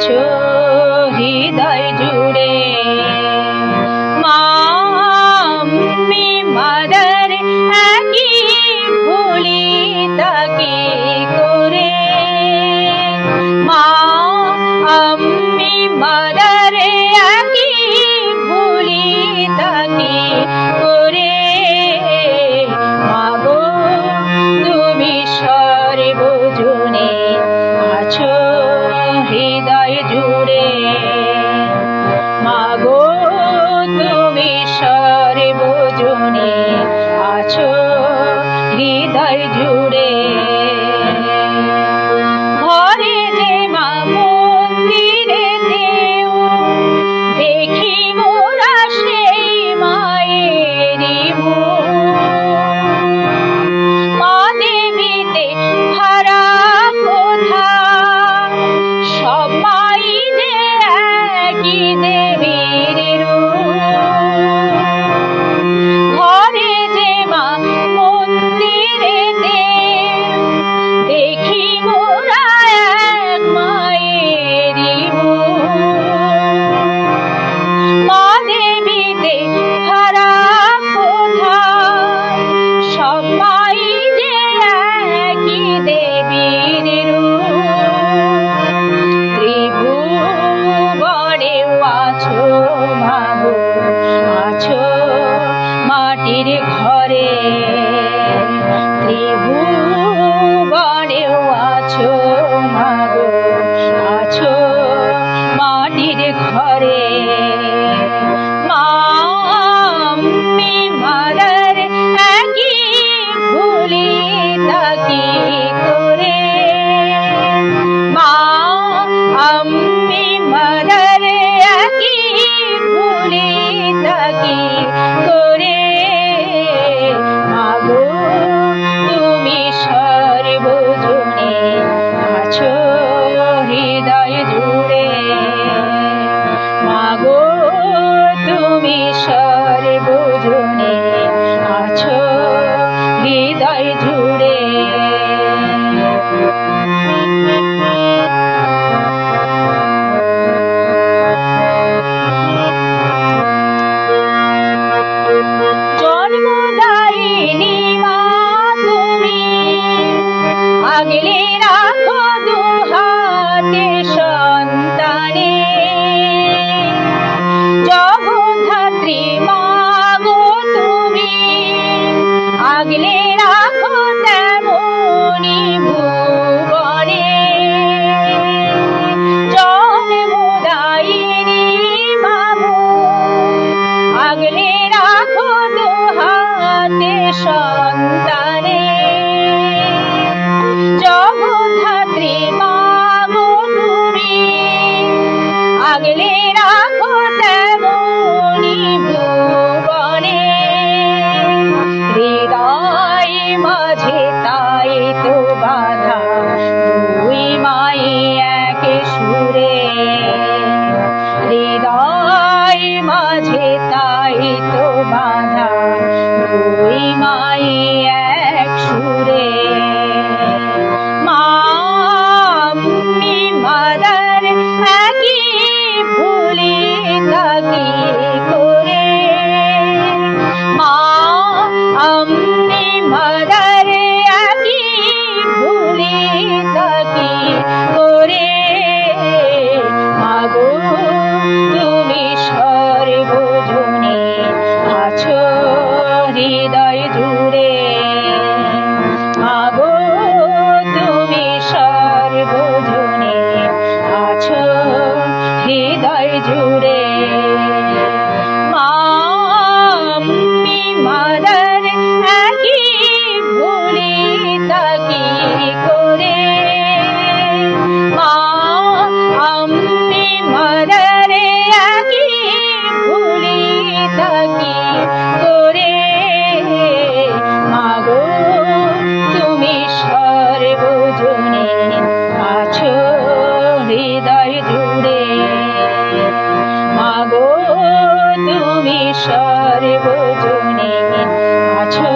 আছো হৃদয় জুড়ে। মা আমি মাদার একই ভুলি তাকে করে। মা আমি মাদার একই ভুলি তাকে করে। মাগো তুমি সর্বজনে আছো হৃদয় জুড়ে। মাগো তুমি সর্বজনে আছো হৃদয় জুড়ে। ঘরে যে মা মন্দিরেতেও দেখি মোরা সেই মায়েরই মুখ। মা দেবীতে ভরা কোথা সব মাই যে একই দেবীর রূপ। ঘরে যে মা মন্দিরেতে দেখি মোরা এক মায়েরই মুখ। মা দেবীতে ভরা কোথা সব মাই যে একই দেবীর রূপ। ত্রিভুবনেও আছো মাগো, আছো মাটির ঘরে। ত্রিভুবনেও আছো মাগো, আছো মাটির ঘরে। মা আমি মাদার একই ভুলি তাকে করে। মা আমি মাদার একই ভুলি তাকে করে। মাগো তুমি সর্বজনে আছো হৃদয় জুড়ে। মাগো তুমি সর্বজনে আছো হৃদয় জুড়ে। জন্মদায়িনী মা তুমি আগলে রাখো দুহাতে সন্তানে। জগদ্ধাত্রী মাগো তুমি আগলে রাখো তেমনি ভুবনে। জন্মদায়িনী মাগো আগলে রাখো দুহাতে সন্তানে। জগদ্ধাত্রী মাগো তুমি আগলে রাখো তেমনি ভুবনে। হৃদয় মাঝে তাই তো বাধা দুই মাই এক সুরে। হৃদয় মাঝে তাই তো বাধা দুই মাই এক সুরে। মা আমি মাদার একই ভুলি তাকে করে। মা আমি মাদার একই ভুলি তাকে করে। মাগো তুমি সর্বজনে আছো হৃদয় জুড়ে। মাগো তুমি সর্বজনে আছো হৃদয় জুড়ে। মা আমি মাদার একই ভুলি তাকে করে। মা আমি মাদার একই ভুলি তাকে করে। মাগো তুমি সর্বজনে আছো হৃদয় জুড়ে। মাগো তুমি সর্বজনে আছো